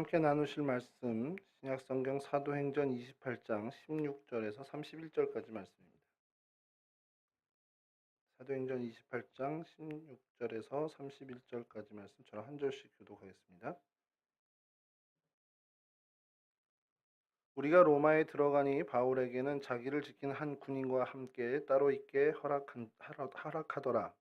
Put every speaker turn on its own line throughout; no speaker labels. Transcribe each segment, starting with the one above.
함께 나누실 말씀 신약성경 사도행전 28장 16절에서 31절까지 말씀입니다. 사도행전 28장 16절에서 31절까지 말씀 저랑 한 절씩 교독하겠습니다. 우리가 로마에 들어가니 바울에게는 자기를 지키는 한 군인과 함께 따로 있게 허락하더라.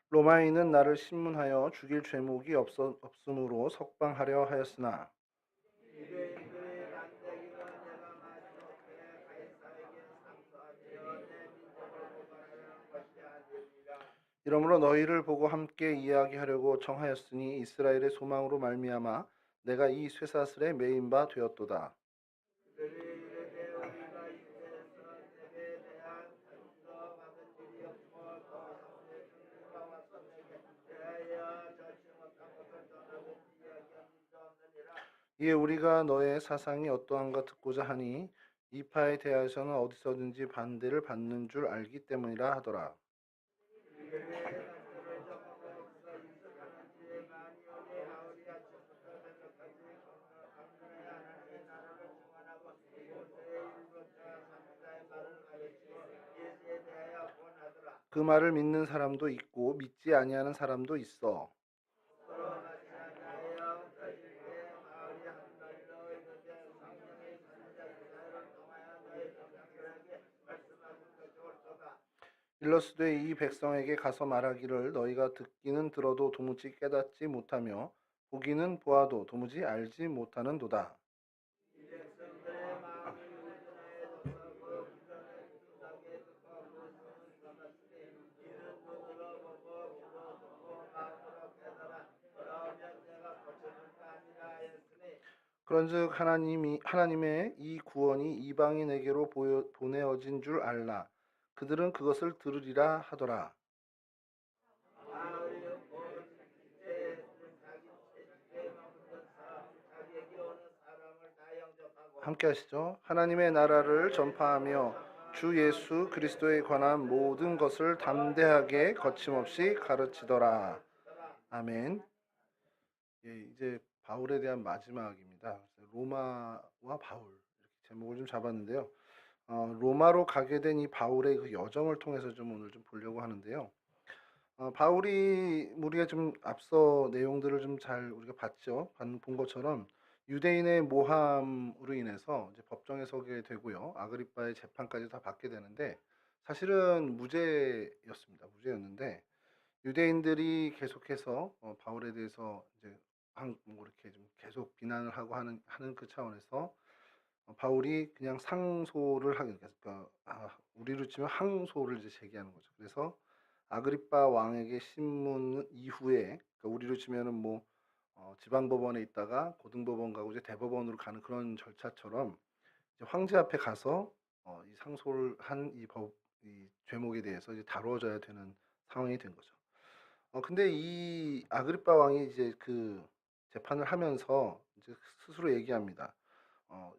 로마인은 나를 신문하여 죽일 죄목이 없으므로 석방하려 하였으나 이러므로 너희를 보고 함께 이야기하려고 청하였으니 이스라엘의 소망으로 말미암아 내가 이 쇠사슬에 매인 바 되었도다. 이에 우리가 너의 사상이 어떠한가 듣고자 하니 이파에 대하여서는 어디서든지 반대를 받는 줄 알기 때문이라 하더라. 그 말을 믿는 사람도 있고 믿지 아니하는 사람도 있어. 일러스되 이 백성에게 가서 말하기를 너희가 듣기는 들어도 도무지 깨닫지 못하며 보기는 보아도 도무지 알지 못하는도다. 그런즉 하나님의 이 구원이 이방인에게로 보내어진 줄 알라. 그들은 그것을 들으리라 하더라. 함께 하시죠. 하나님의 나라를 전파하며 주 예수 그리스도에 관한 모든 것을 담대하게 거침없이 가르치더라. 아멘. 예, 이제 바울에 대한 마지막입니다. 로마와 바울 이렇게 제목을 좀 잡았는데요. 로마로 가게 된 이 바울의 그 여정을 통해서 좀 오늘 좀 보려고 하는데요. 바울이 우리가 좀 앞서 내용들을 좀 잘 우리가 봤죠. 본 것처럼 유대인의 모함으로 인해서 이제 법정에 서게 되고요. 아그리빠의 재판까지 다 받게 되는데 사실은 무죄였습니다. 무죄였는데 유대인들이 계속해서 바울에 대해서 이제 뭐 이렇게 좀 계속 비난을 하고 하는 그 차원에서 바울이 그냥 상소를 하게 그러니까 우리로 치면 항소를 이제 제기하는 거죠. 그래서 아그리빠 왕에게 신문 이후에 그러니까 우리로 치면은 뭐 지방법원에 있다가 고등법원 가고 이제 대법원으로 가는 그런 절차처럼 이제 황제 앞에 가서 이 상소를 한 이 죄목에 대해서 이제 다뤄져야 되는 상황이 된 거죠. 근데 이 아그리빠 왕이 이제 그 재판을 하면서 이제 스스로 얘기합니다. 어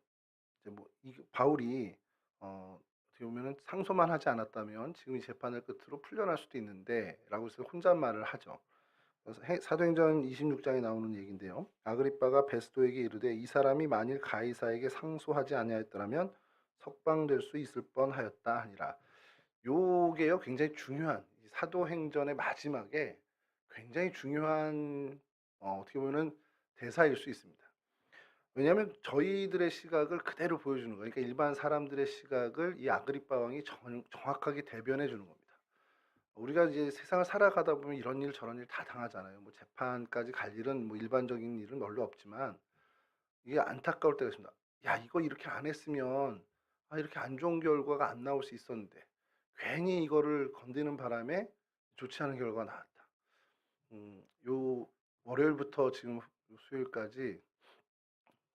이제 뭐 이 바울이 어떻게 보면은 상소만 하지 않았다면 지금 이 재판을 끝으로 풀려날 수도 있는데라고 해서 혼잣말을 하죠. 그래서 사도행전 26장에 나오는 얘기인데요. 아그리빠가 베스도에게 이르되 이 사람이 만일 가이사에게 상소하지 아니하였더라면 석방될 수 있을 뻔하였다 하니라. 요게요 굉장히 중요한 이 사도행전의 마지막에 굉장히 중요한 어떻게 보면은 대사일 수 있습니다. 왜냐하면 저희들의 시각을 그대로 보여주는 거예요. 그러니까 일반 사람들의 시각을 이 아그리빠 왕이 정확하게 대변해 주는 겁니다. 우리가 이제 세상을 살아가다 보면 이런 일 저런 일 다 당하잖아요. 뭐 재판까지 갈 일은 뭐 일반적인 일은 별로 없지만 이게 안타까울 때가 있습니다. 야, 이거 이렇게 안 했으면 이렇게 안 좋은 결과가 안 나올 수 있었는데 괜히 이거를 건드는 바람에 좋지 않은 결과가 나왔다. 요 월요일부터 지금 수요일까지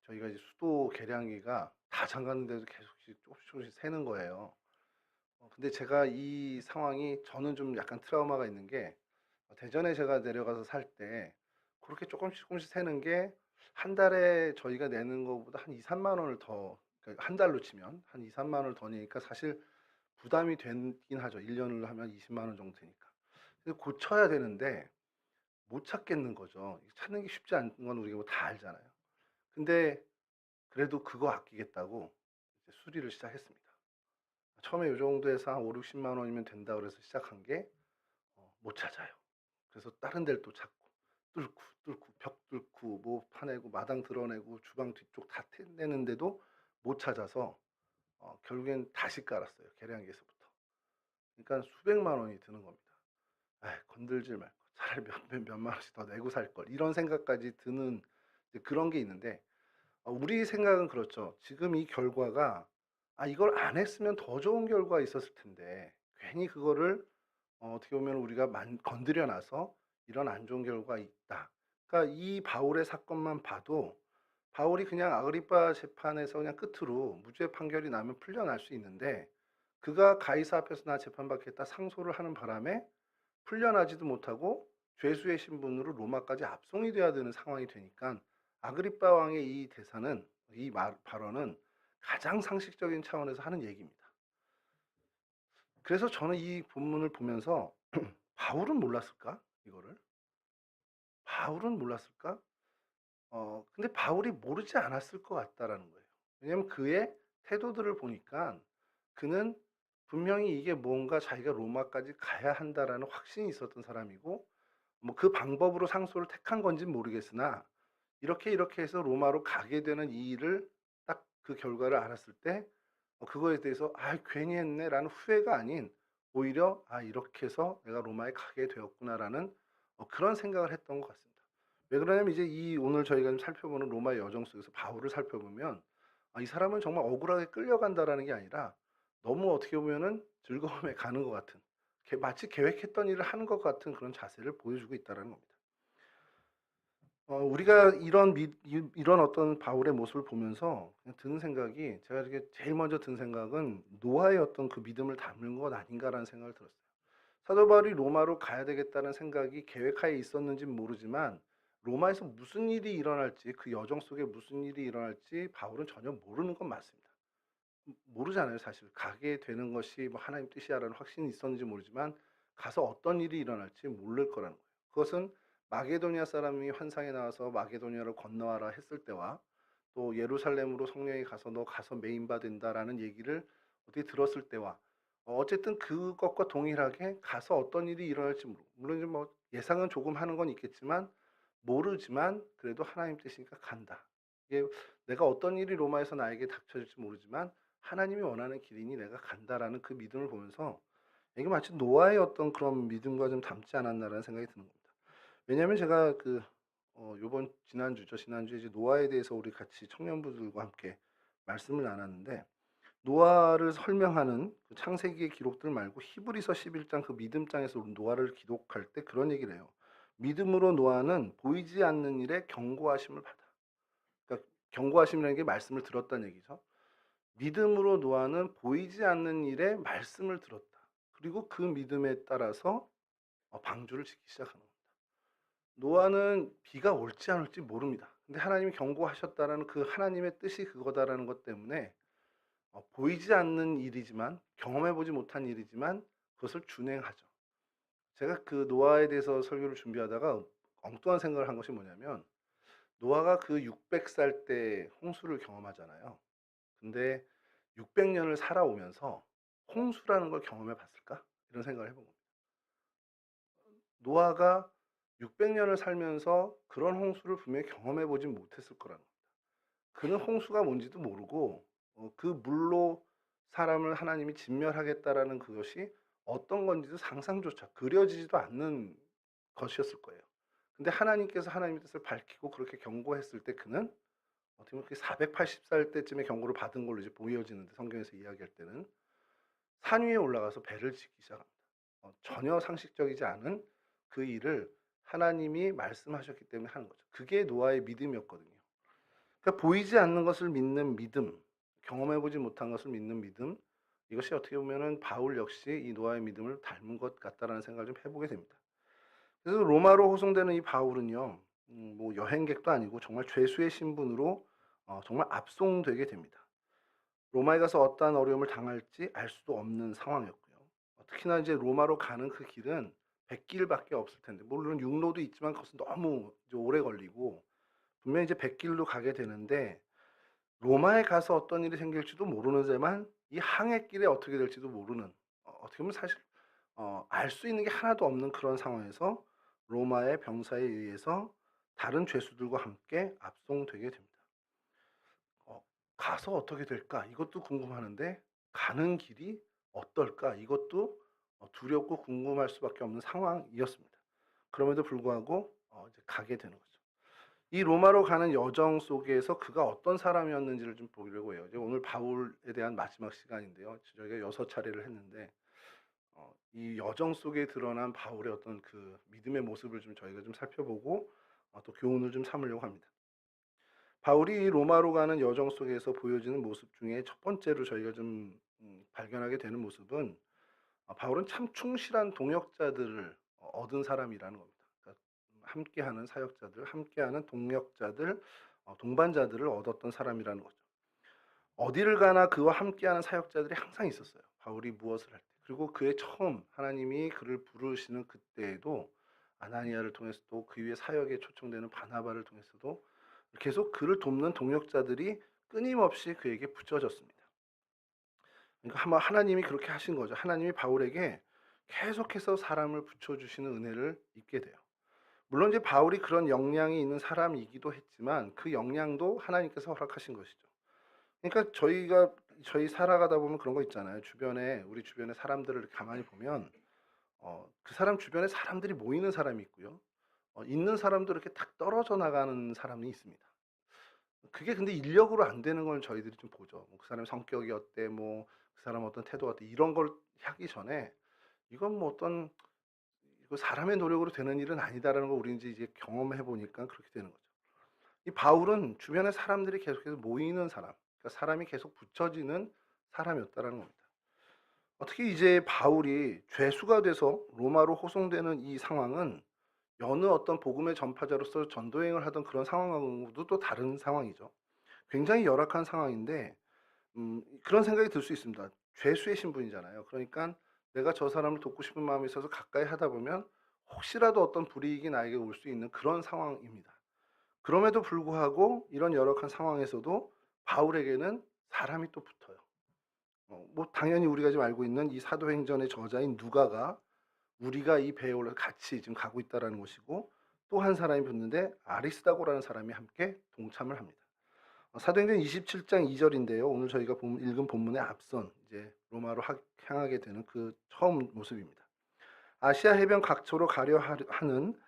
저희가 이제 수도 계량기가 다 잠갔는데도 계속 조금씩 새는 거예요. 근데 제가 이 상황이 저는 좀 약간 트라우마가 있는 게 대전에 제가 내려가서 살 때 그렇게 조금씩 조금씩 세는 게 한 달에 저희가 내는 것보다 한 2-3만 원을 더, 그러니까 한 달로 치면 한 2-3만 원을 더 내니까 사실 부담이 되긴 하죠. 1 년을 하면 20만 원 정도 되니까. 그래서 고쳐야 되는데 못 찾겠는 거죠. 찾는 게 쉽지 않은 건 우리가 뭐 다 알잖아요. 근데 그래도 그거 아끼겠다고 이제 수리를 시작했습니다. 처음에 요 정도에서 한 5-60만 원이면 된다 그래서 시작한 게 못 찾아요. 그래서 다른 데를 또 찾고 뚫고 벽 뚫고 뭐 파내고 마당 드러내고 주방 뒤쪽 다 내는데도 못 찾아서 결국엔 다시 깔았어요, 계량기에서부터. 그러니까 수백만 원이 드는 겁니다. '아이 건들지 말걸. 차라리 몇만 원씩 더 내고 살걸.' 이런 생각까지 드는 이제 그런 게 있는데, 우리 생각은 그렇죠. 지금 이 결과가 '아 이걸 안 했으면 더 좋은 결과가 있었을 텐데 괜히 그거를 어떻게 보면 우리가 건드려 놔서 이런 안 좋은 결과가 있다.' 그러니까 이 바울의 사건만 봐도 바울이 그냥 아그리빠 재판에서 그냥 끝으로 무죄 판결이 나면 풀려날 수 있는데, 그가 가이사 앞에서 "나 재판받겠다." 상소를 하는 바람에 풀려나지도 못하고 죄수의 신분으로 로마까지 압송이 돼야 되는 상황이 되니까, 아그리빠 왕의 이 대사는, 이 발언은 가장 상식적인 차원에서 하는 얘기입니다. 그래서 저는 이 본문을 보면서 '바울은 몰랐을까? 이거를? 바울은 몰랐을까?' 근데 바울이 모르지 않았을 것 같다라는 거예요. 왜냐하면 그의 태도들을 보니까 그는 분명히 이게 뭔가 자기가 로마까지 가야 한다라는 확신이 있었던 사람이고, 뭐 그 방법으로 상소를 택한 건지는 모르겠으나 이렇게 해서 로마로 가게 되는 이 일을 딱 그 결과를 알았을 때 그거에 대해서 '아 괜히 했네.'라는 후회가 아닌 오히려 '아 이렇게 해서 내가 로마에 가게 되었구나.'라는 그런 생각을 했던 것 같습니다. 왜 그러냐면 이제 이 오늘 저희가 좀 살펴보는 로마의 여정 속에서 바울을 살펴보면 이 사람은 정말 억울하게 끌려간다라는 게 아니라 너무 어떻게 보면은 즐거움에 가는 것 같은, 마치 계획했던 일을 하는 것 같은 그런 자세를 보여주고 있다라는 겁니다. 우리가 이런 어떤 바울의 모습을 보면서 그냥 드는 생각이, 제가 이렇게 제일 먼저 든 생각은 '노아의 어떤 그 믿음을 닮은 것 아닌가.'라는 생각을 들었어요. 사도 바울이 로마로 가야 되겠다는 생각이 계획하에 있었는지는 모르지만 로마에서 무슨 일이 일어날지, 그 여정 속에 무슨 일이 일어날지 바울은 전혀 모르는 건 맞습니다. 모르잖아요 사실. 가게 되는 것이 뭐 하나님 뜻이야라는 확신이 있었는지 모르지만 가서 어떤 일이 일어날지 모를 거라는 거예요. 그것은 마게도니아 사람이 환상에 나와서 마게도니아를 건너와라 했을 때와 또 예루살렘으로 성령이 가서 "너 가서 메인바 된다."라는 얘기를 어떻게 들었을 때와 어쨌든 그것과 동일하게 가서 어떤 일이 일어날지 물론 이제 뭐 예상은 조금 하는 건 있겠지만 모르지만 그래도 하나님 뜻이니까 간다. 이게 내가 어떤 일이 로마에서 나에게 닥쳐질지 모르지만 하나님이 원하는 길이니 내가 간다라는 그 믿음을 보면서 이게 마치 노아의 어떤 그런 믿음과 좀 닮지 않았나라는 생각이 드는 겁니다. 왜냐하면 제가 요번 지난주죠. 지난주에 이제 노아에 대해서 우리 같이 청년부들과 함께 말씀을 나눴는데, 노아를 설명하는 그 창세기의 기록들 말고 히브리서 11장 그 믿음장에서 노아를 기록할 때 그런 얘기를 해요. 믿음으로 노아는 보이지 않는 일에 경고하심을 받아. 그러니까 경고하심이라는 게 말씀을 들었다는 얘기죠. 믿음으로 노아는 보이지 않는 일에 말씀을 들었다. 그리고 그 믿음에 따라서 방주를 짓기 시작하는 겁니다. 노아는 비가 올지 안 올지 모릅니다. 근데 하나님이 경고하셨다라는 그 하나님의 뜻이 그거다라는 것 때문에 보이지 않는 일이지만, 경험해 보지 못한 일이지만 그것을 준행하죠. 제가 그 노아에 대해서 설교를 준비하다가 엉뚱한 생각을 한 것이 뭐냐면, 노아가 그 600살 때 홍수를 경험하잖아요. 근데 600 년을 살아오면서 '홍수라는 걸 경험해 봤을까?' 이런 생각을 해본 겁니다. 노아가 600 년을 살면서 그런 홍수를 분명히 경험해 보진 못했을 거라는 겁니다. 그는 홍수가 뭔지도 모르고 그 물로 사람을 하나님이 진멸하겠다라는 그것이 어떤 건지도 상상조차 그려지지도 않는 것이었을 거예요. 근데 하나님께서 하나님의 뜻을 밝히고 그렇게 경고했을 때 그는 어떻게 보면 그 480살 때쯤에 경고를 받은 걸로 이제 보여지는데, 성경에서 이야기할 때는 산 위에 올라가서 배를 짓기 시작합니다. 전혀 상식적이지 않은 그 일을 하나님이 말씀하셨기 때문에 하는 거죠. 그게 노아의 믿음이었거든요. 그러니까 보이지 않는 것을 믿는 믿음, 경험해 보지 못한 것을 믿는 믿음, 이것이 어떻게 보면은 바울 역시 이 노아의 믿음을 닮은 것 같다라는 생각을 좀 해보게 됩니다. 그래서 로마로 호송되는 이 바울은요, 뭐 여행객도 아니고 정말 죄수의 신분으로 정말 압송되게 됩니다. 로마에 가서 어떠한 어려움을 당할지 알 수도 없는 상황이었고요. 특히나 이제 로마로 가는 그 길은 100길밖에 없을 텐데, 물론 육로도 있지만 그것은 너무 이제 오래 걸리고, 분명히 이제 100길로 가게 되는데 로마에 가서 어떤 일이 생길지도 모르는 데만 이 항해길에 어떻게 될지도 모르는, 어떻게 보면 사실 알 수 있는 게 하나도 없는 그런 상황에서 로마의 병사에 의해서 다른 죄수들과 함께 압송되게 됩니다. 어 가서 어떻게 될까? 이것도 궁금하는데 가는 길이 어떨까? 이것도 두렵고 궁금할 수밖에 없는 상황이었습니다. 그럼에도 불구하고 이제 가게 되는 거죠. 이 로마로 가는 여정 속에서 그가 어떤 사람이었는지를 좀 보려고 해요. 이제 오늘 바울에 대한 마지막 시간인데요. 저희가 6차례를 했는데 이 여정 속에 드러난 바울의 어떤 그 믿음의 모습을 좀 저희가 좀 살펴보고 또 교훈을 좀 삼으려고 합니다. 바울이 로마로 가는 여정 속에서 보여지는 모습 중에 첫 번째로 저희가 좀 발견하게 되는 모습은, 바울은 참 충실한 동역자들을 얻은 사람이라는 겁니다. 그러니까 함께하는 사역자들, 함께하는 동역자들, 동반자들을 얻었던 사람이라는 거죠. 어디를 가나 그와 함께하는 사역자들이 항상 있었어요. 바울이 무엇을 할 때. 그리고 그의 처음 하나님이 그를 부르시는 그때에도 아나니아를 통해서도 그 위에 사역에 초청되는 바나바를 통해서도 계속 그를 돕는 동역자들이 끊임없이 그에게 붙여졌습니다. 그러니까 아마 하나님이 그렇게 하신 거죠. 하나님이 바울에게 계속해서 사람을 붙여주시는 은혜를 입게 돼요. 물론 이제 바울이 그런 역량이 있는 사람이기도 했지만 그 역량도 하나님께서 허락하신 것이죠. 그러니까 저희 살아가다 보면 그런 거 있잖아요. 주변에 우리 주변의 사람들을 가만히 보면 그 사람 주변에 사람들이 모이는 사람이 있고요. 있는 사람도 이렇게 탁 떨어져 나가는 사람이 있습니다. 그게 근데 인력으로 안 되는 걸 저희들이 좀 보죠. 뭐 그 사람의 성격이 어때, 뭐 그 사람 어떤 태도가 어때, 이런 걸 하기 전에 이건 뭐 어떤 이거 사람의 노력으로 되는 일은 아니다라는 걸 우리 이제 경험해 보니까 그렇게 되는 거죠. 이 바울은 주변에 사람들이 계속해서 모이는 사람, 그러니까 사람이 계속 붙여지는 사람이었다라는 겁니다. 특히 이제 바울이 죄수가 돼서 로마로 호송되는 이 상황은 여느 어떤 복음의 전파자로서 전도행을 하던 그런 상황하고도 또 다른 상황이죠. 굉장히 열악한 상황인데 그런 생각이 들 수 있습니다. 죄수의 신분이잖아요. 그러니까 내가 저 사람을 돕고 싶은 마음이 있어서 가까이 하다 보면 혹시라도 어떤 불이익이 나에게 올 수 있는 그런 상황입니다. 그럼에도 불구하고 이런 열악한 상황에서도 바울에게는 사람이 또 붙어요. 뭐 당연히 우리가 지금 알고 있는 이 사도행전의 저자인 누가가 우리가 이 배에 올라서 같이 지금 가고 있다라는 것이고, 또 한 사람이 붙는데 아리스다고라는 사람이 함께 동참을 합니다. 사도행전 27장 2절인데요. 오늘 저희가 읽은 본문의 앞선 이제 로마로 향하게 되는 그 처음 모습입니다. 아시아 해변 각처로 가려 하는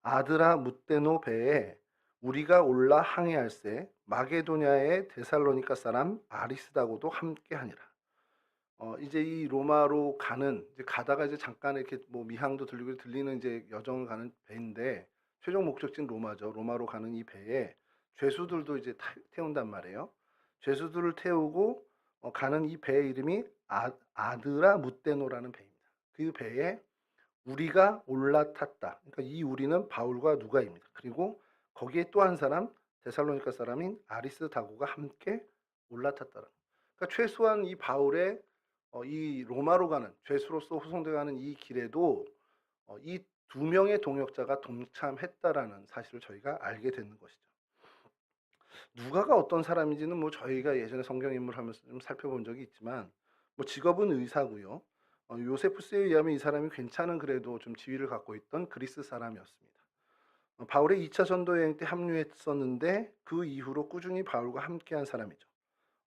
아드라 무테노 배에 우리가 올라 항해할세 마게도냐의 데살로니가 사람 아리스다고도 함께하니라. 이제 이 로마로 가는, 이제 가다가 이제 잠깐 이렇게 뭐 미항도 들리고 들리는 이제 여정을 가는 배인데 최종 목적지는 로마죠. 로마로 가는 이 배에 죄수들도 이제 태운단 말이에요. 죄수들을 태우고 가는 이 배의 이름이 아드라 무테노라는 배입니다. 그 배에 우리가 올라탔다. 그러니까 이 우리는 바울과 누가입니다. 그리고 거기에 또 한 사람, 데살로니가 사람인 아리스다고가 함께 올라탔다라. 그러니까 최소한 이 바울의 이 로마로 가는 죄수로서 호송되어 가는 이 길에도 이 두 명의 동역자가 동참했다라는 사실을 저희가 알게 되는 것이죠. 누가가 어떤 사람인지는 뭐 저희가 예전에 성경 인물 하면서 좀 살펴본 적이 있지만, 뭐 직업은 의사고요. 요세푸스에 의하면 이 사람이 괜찮은 그래도 좀 지위를 갖고 있던 그리스 사람이었습니다. 바울의 2차 전도 여행 때 합류했었는데 그 이후로 꾸준히 바울과 함께한 사람이죠.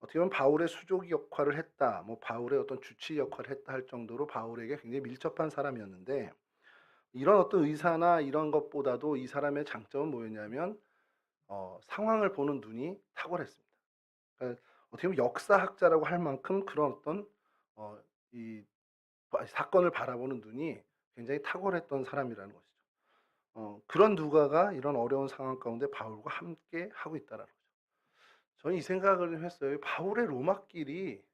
어떻게 보면 바울의 수족 역할을 했다, 뭐 바울의 어떤 주치 역할을 했다 할 정도로 바울에게 굉장히 밀접한 사람이었는데, 이런 어떤 의사나 이런 것보다도 이 사람의 장점은 뭐였냐면 상황을 보는 눈이 탁월했습니다. 그러니까 어떻게 보면 역사학자라고 할 만큼 그런 어떤 이 사건을 바라보는 눈이 굉장히 탁월했던 사람이라는 것이죠. 그런 누가가 이런 어려운 상황 가운데 바울과 함께 하고 있다라는 거죠. 저는 이 생각을 했어요. 바울의 로마길이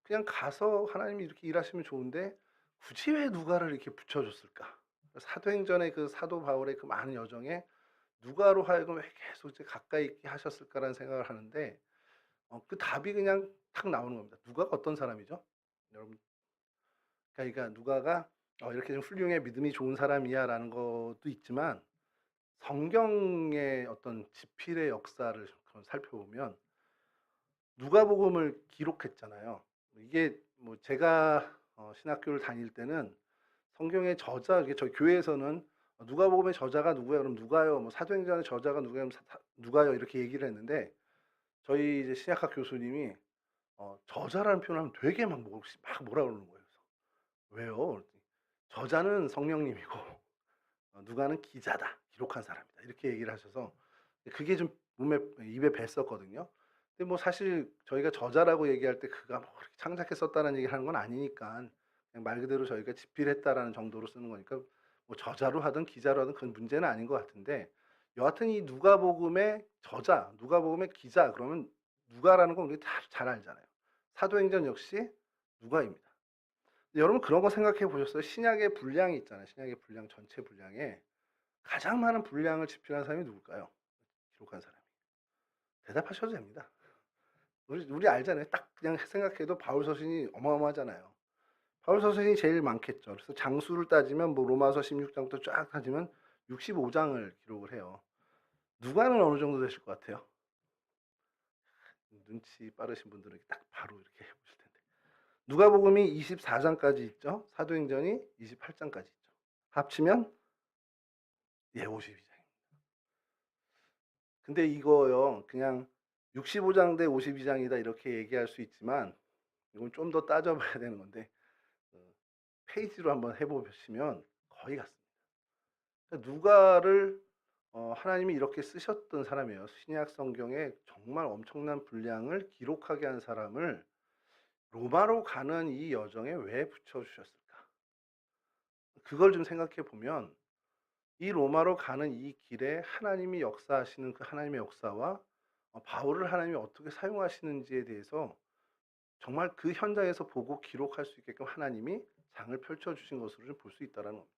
그냥 가서 하나님이 이렇게 일하시면 좋은데 굳이 왜 누가를 이렇게 붙여줬을까? 사도행전의 그 사도 바울의 그 많은 여정에 누가로 하여금 왜 계속 이제 가까이 있게 하셨을까라는 생각을 하는데 그 답이 그냥 탁 나오는 겁니다. 누가가 어떤 사람이죠? 여러분, 그러니까 누가가 이렇게 좀 훌륭해 믿음이 좋은 사람이야라는 것도 있지만 성경의 어떤 지필의 역사를 그런 살펴보면 누가복음을 기록했잖아요. 이게 뭐 제가 신학교를 다닐 때는 성경의 저자, 이게 저희 교회에서는 누가복음의 저자가 누구야? 그럼 누가요? 뭐 사도행전의 저자가 누구야? 그럼 누가요? 이렇게 얘기를 했는데 저희 이제 신약학 교수님이 저자라는 표현을 하면 되게 막 뭐라 그러는 거예요. 그래서 왜요? 그랬더니 저자는 성령님이고 누가는 기자다. 기록한 사람이다. 이렇게 얘기를 하셔서 그게 좀 입에 뱄었거든요. 근데 뭐 사실 저희가 저자라고 얘기할 때 그가 뭐 그렇게 창작해 썼다는 얘기를 하는 건 아니니까 그냥 말 그대로 저희가 집필했다라는 정도로 쓰는 거니까 뭐 저자로 하든 기자로 하든 그건 문제는 아닌 것 같은데 여하튼 이 누가복음의 저자, 누가복음의 기자 그러면 누가라는 건 우리 다 잘 알잖아요. 사도행전 역시 누가입니다. 여러분 그런 거 생각해 보셨어요? 신약의 분량이 있잖아요. 신약의 분량 전체 분량에 가장 많은 분량을 집필한 사람이 누굴까요? 기록한 사람이. 대답하셔도 됩니다. 우리 알잖아요. 딱 그냥 생각해도 바울 서신이 어마어마하잖아요. 바울 서신이 제일 많겠죠. 그래서 장수를 따지면 뭐 로마서 16장부터 쫙 따지면 65장을 기록을 해요. 누가는 어느 정도 되실 것 같아요? 눈치 빠르신 분들은 딱 바로 이렇게 해보실 텐데. 누가복음이 24장까지 있죠. 사도행전이 28장까지 있죠. 합치면 52장. 근데 이거요, 그냥 65장 대 52장이다 이렇게 얘기할 수 있지만 이건 좀 더 따져봐야 되는 건데 페이지로 한번 해보시면 거의 같습니다. 그러니까 누가를 하나님이 이렇게 쓰셨던 사람이에요. 신약 성경에 정말 엄청난 분량을 기록하게 한 사람을 로마로 가는 이 여정에 왜 붙여주셨을까? 그걸 좀 생각해 보면 이 로마로 가는 이 길에 하나님이 역사하시는 그 하나님의 역사와 바울을 하나님이 어떻게 사용하시는지에 대해서 정말 그 현장에서 보고 기록할 수 있게끔 하나님이 장을 펼쳐주신 것으로 볼 수 있다는 겁니다.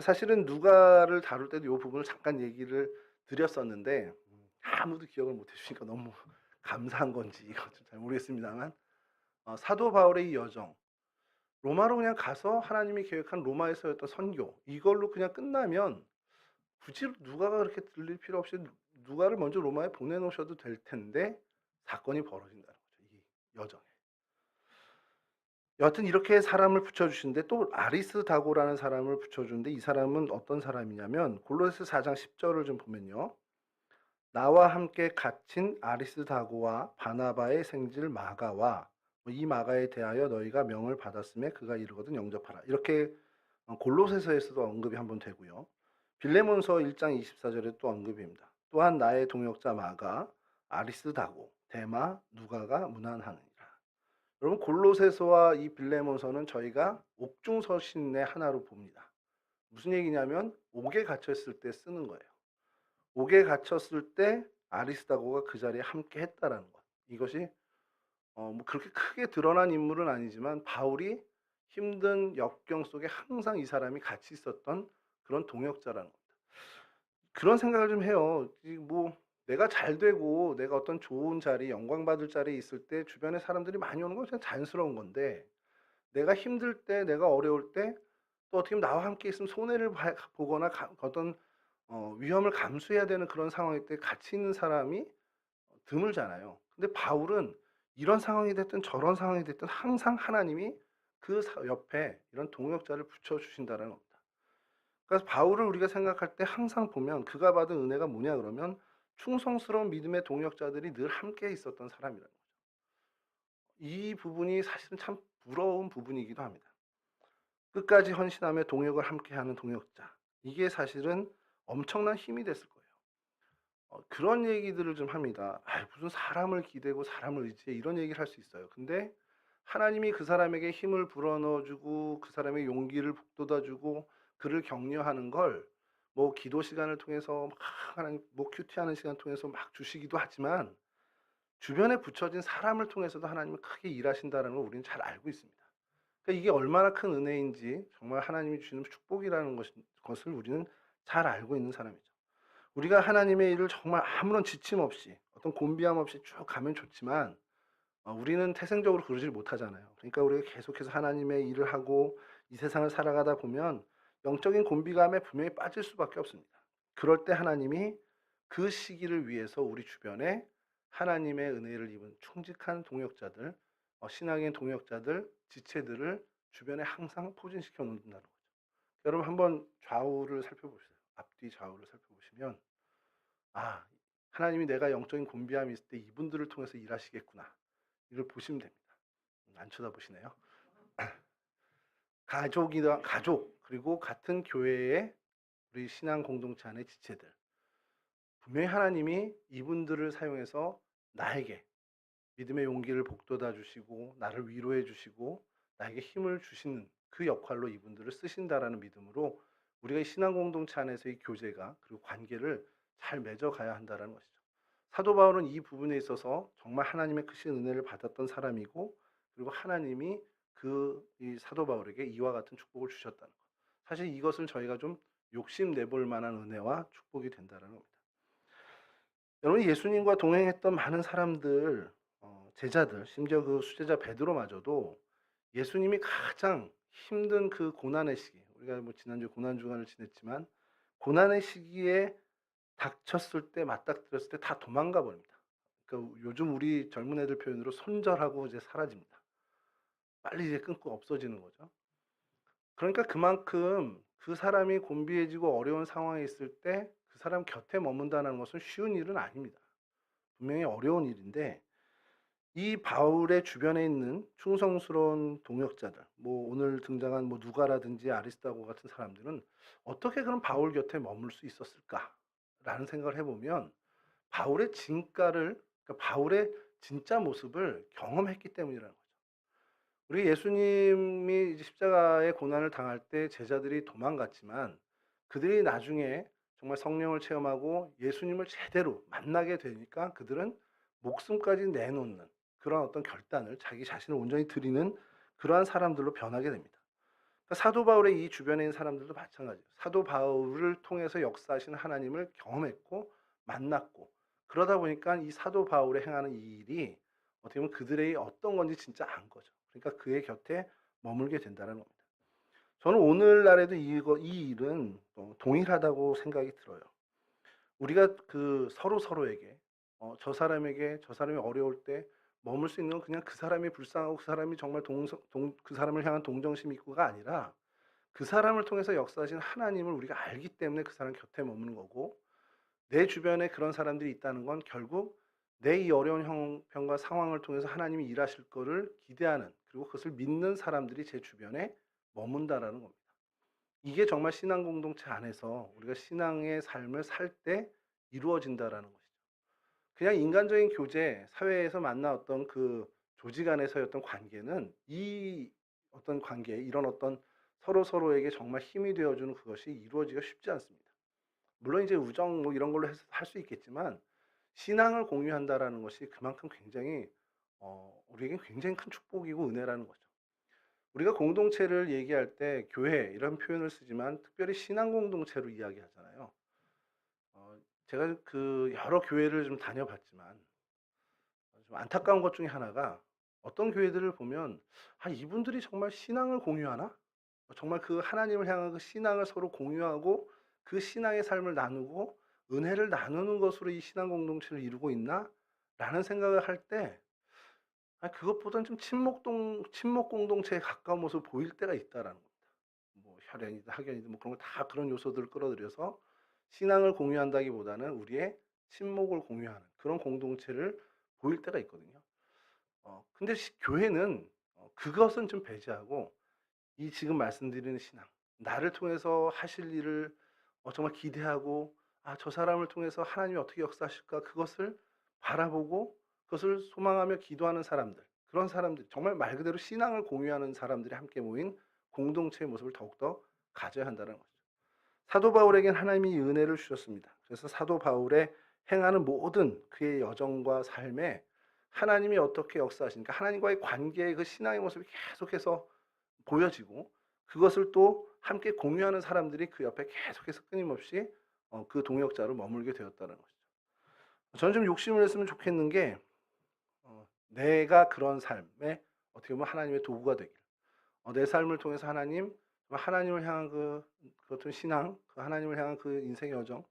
사실은 누가를 다룰 때도 이 부분을 잠깐 얘기를 드렸었는데 아무도 기억을 못 해주시니까 너무 감사한 건지 이건 잘 모르겠습니다만 사도 바울의 이 여정 로마로 그냥 가서 하나님이 계획한 로마에서였던 선교 이걸로 그냥 끝나면 굳이 누가가 그렇게 들릴 필요 없이 누가를 먼저 로마에 보내놓으셔도 될 텐데 사건이 벌어진다는 거죠. 이 여정에. 여하튼 이렇게 사람을 붙여주시는데 또 아리스다고라는 사람을 붙여주는데 이 사람은 어떤 사람이냐면 골로새 4장 10절을 좀 보면요. 나와 함께 갇힌 아리스다고와 바나바의 생질 마가와 이 마가에 대하여 너희가 명을 받았음에 그가 이르거든 영접하라. 이렇게 골로새서에서도 언급이 한번 되고요. 빌레몬서 1장 24절에 또 언급입니다. 또한 나의 동역자 마가 아리스다고 데마 누가가 문안하느니라. 여러분 골로새서와 이 빌레몬서는 저희가 옥중서신의 하나로 봅니다. 무슨 얘기냐면 옥에 갇혔을 때 쓰는 거예요. 옥에 갇혔을 때 아리스다고가 그 자리에 함께 했다라는 것. 이것이 뭐 그렇게 크게 드러난 인물은 아니지만 바울이 힘든 역경 속에 항상 이 사람이 같이 있었던 그런 동역자라는 겁니다. 그런 생각을 좀 해요. 뭐 내가 잘 되고 내가 어떤 좋은 자리, 영광받을 자리에 있을 때 주변에 사람들이 많이 오는 건 그냥 자연스러운 건데 내가 힘들 때, 내가 어려울 때 또 어떻게 보면 나와 함께 있으면 손해를 보거나 어떤 위험을 감수해야 되는 그런 상황일 때 같이 있는 사람이 드물잖아요. 근데 바울은 이런 상황이 됐든 저런 상황이 됐든 항상 하나님이 그 옆에 이런 동역자를 붙여주신다는 겁니다. 그래서 바울을 우리가 생각할 때 항상 보면 그가 받은 은혜가 뭐냐 그러면 충성스러운 믿음의 동역자들이 늘 함께 있었던 사람이라는 거죠. 이 부분이 사실은 참 부러운 부분이기도 합니다. 끝까지 헌신하며 동역을 함께하는 동역자. 이게 사실은 엄청난 힘이 됐을 거예요. 그런 얘기들을 좀 합니다. 무슨 사람을 기대고 사람을 의지해 이런 얘기를 할 수 있어요. 근데 하나님이 그 사람에게 힘을 불어넣어주고 그 사람의 용기를 북돋아주고 그를 격려하는 걸 뭐 기도 시간을 통해서 막 하나님 뭐 큐티하는 시간 통해서 막 주시기도 하지만 주변에 붙여진 사람을 통해서도 하나님은 크게 일하신다는 걸 우리는 잘 알고 있습니다. 그러니까 이게 얼마나 큰 은혜인지 정말 하나님이 주시는 축복이라는 것을 우리는 잘 알고 있는 사람이죠. 우리가 하나님의 일을 정말 아무런 지침 없이 어떤 곤비함 없이 쭉 가면 좋지만 우리는 태생적으로 그러질 못하잖아요. 그러니까 우리가 계속해서 하나님의 일을 하고 이 세상을 살아가다 보면 영적인 곤비감에 분명히 빠질 수밖에 없습니다. 그럴 때 하나님이 그 시기를 위해서 우리 주변에 하나님의 은혜를 입은 충직한 동역자들, 신앙의 동역자들, 지체들을 주변에 항상 포진시켜 놓는다는 거죠. 여러분 한번 좌우를 살펴보세요. 앞뒤 좌우를 살펴보시면 아, 하나님이 내가 영적인 곤비함이 있을 때 이분들을 통해서 일하시겠구나. 이걸 보시면 됩니다. 안 쳐다보시네요. 가족이다 가족 그리고 같은 교회의 우리 신앙 공동체 안의 지체들. 분명히 하나님이 이분들을 사용해서 나에게 믿음의 용기를 북돋아 주시고 나를 위로해 주시고 나에게 힘을 주시는 그 역할로 이분들을 쓰신다라는 믿음으로 우리가 이 신앙 공동체 안에서의 교제가 그리고 관계를 잘 맺어 가야 한다라는 것이죠. 사도 바울은 이 부분에 있어서 정말 하나님의 크신 은혜를 받았던 사람이고 그리고 하나님이 이 사도 바울에게 이와 같은 축복을 주셨다는 것. 사실 이것을 저희가 좀 욕심내 볼 만한 은혜와 축복이 된다는 겁니다. 여러분 예수님과 동행했던 많은 사람들, 제자들, 심지어 그 수제자 베드로마저도 예수님이 가장 힘든 그 고난의 시기, 우리가 뭐 지난주에 고난 주간을 지냈지만 고난의 시기에 닥쳤을 때 맞닥뜨렸을 때 다 도망가 버립니다. 그러니까 요즘 우리 젊은 애들 표현으로 손절하고 이제 사라집니다. 빨리 이제 끊고 없어지는 거죠. 그러니까 그만큼 그 사람이 곤비해지고 어려운 상황에 있을 때 그 사람 곁에 머문다는 것은 쉬운 일은 아닙니다. 분명히 어려운 일인데 이 바울의 주변에 있는 충성스러운 동역자들, 뭐 오늘 등장한 뭐 누가라든지 아리스타고 같은 사람들은 어떻게 그런 바울 곁에 머물 수 있었을까라는 생각을 해보면 바울의 진가를, 그러니까 바울의 진짜 모습을 경험했기 때문이라는 거죠. 우리 예수님이 이제 십자가의 고난을 당할 때 제자들이 도망갔지만 그들이 나중에 정말 성령을 체험하고 예수님을 제대로 만나게 되니까 그들은 목숨까지 내놓는 그런 어떤 결단을 자기 자신을 온전히 드리는 그러한 사람들로 변하게 됩니다. 그러니까 사도 바울의 이 주변에 있는 사람들도 마찬가지예요. 사도 바울을 통해서 역사하시는 하나님을 경험했고 만났고 그러다 보니까 이 사도 바울의 행하는 이 일이 어떻게 보면 그들의 어떤 건지 진짜 안 거죠. 그러니까 그의 곁에 머물게 된다는 겁니다. 저는 오늘날에도 이 일은 동일하다고 생각이 들어요. 우리가 그 서로에게 저 사람에게 저 사람이 어려울 때 머물 수 있는 건 그냥 그 사람이 불쌍하고 그 사람이 정말 그 사람을 향한 동정심이 있고가 아니라 그 사람을 통해서 역사하신 하나님을 우리가 알기 때문에 그 사람 곁에 머무는 거고 내 주변에 그런 사람들이 있다는 건 결국 내 이 어려운 형편과 상황을 통해서 하나님이 일하실 거를 기대하는 그리고 그것을 믿는 사람들이 제 주변에 머문다라는 겁니다. 이게 정말 신앙 공동체 안에서 우리가 신앙의 삶을 살 때 이루어진다라는 것이죠. 그냥 인간적인 교제, 사회에서 만나 어떤 그 조직 안에서의 어떤 관계는 이 어떤 관계, 이런 어떤 서로에게 정말 힘이 되어주는 그것이 이루어지기가 쉽지 않습니다. 물론 이제 우정 뭐 이런 걸로 해서 할 수 있겠지만 신앙을 공유한다라는 것이 그만큼 굉장히 우리에겐 굉장히 큰 축복이고 은혜라는 거죠. 우리가 공동체를 얘기할 때 교회 이런 표현을 쓰지만 특별히 신앙 공동체로 이야기하잖아요. 제가 그 여러 교회를 좀 다녀봤지만 좀 안타까운 것 중에 하나가 어떤 교회들을 보면 이분들이 정말 신앙을 공유하나? 정말 그 하나님을 향한 그 신앙을 서로 공유하고 그 신앙의 삶을 나누고 은혜를 나누는 것으로 이 신앙 공동체를 이루고 있나? 라는 생각을 할 때 그것보다는 좀 친목 공동체에 가까운 모습을 보일 때가 있다라는 겁니다. 뭐 혈연이든 학연이든 뭐 그런 거 다 그런 요소들을 끌어들여서 신앙을 공유한다기보다는 우리의 친목을 공유하는 그런 공동체를 보일 때가 있거든요. 근데 교회는 그것은 좀 배제하고 이 지금 말씀드리는 신앙, 나를 통해서 하실 일을 정말 기대하고 저 사람을 통해서 하나님이 어떻게 역사하실까 그것을 바라보고 그것을 소망하며 기도하는 사람들, 그런 사람들, 정말 말 그대로 신앙을 공유하는 사람들이 함께 모인 공동체의 모습을 더욱더 가져야 한다는 거죠. 사도 바울에겐 하나님이 은혜를 주셨습니다. 그래서 사도 바울의 행하는 모든 그의 여정과 삶에 하나님이 어떻게 역사하시니까 하나님과의 관계의 그 신앙의 모습이 계속해서 보여지고 그것을 또 함께 공유하는 사람들이 그 옆에 계속해서 끊임없이 그 동역자로 머물게 되었다는 것이죠. 저는 좀 욕심을 냈으면 좋겠는 게 내가 그런 삶에 어떻게 보면 하나님의 도구가 되길. 내 삶을 통해서 하나님을 향한 그 어떤 신앙, 그 하나님을 향한 그 인생의 여정,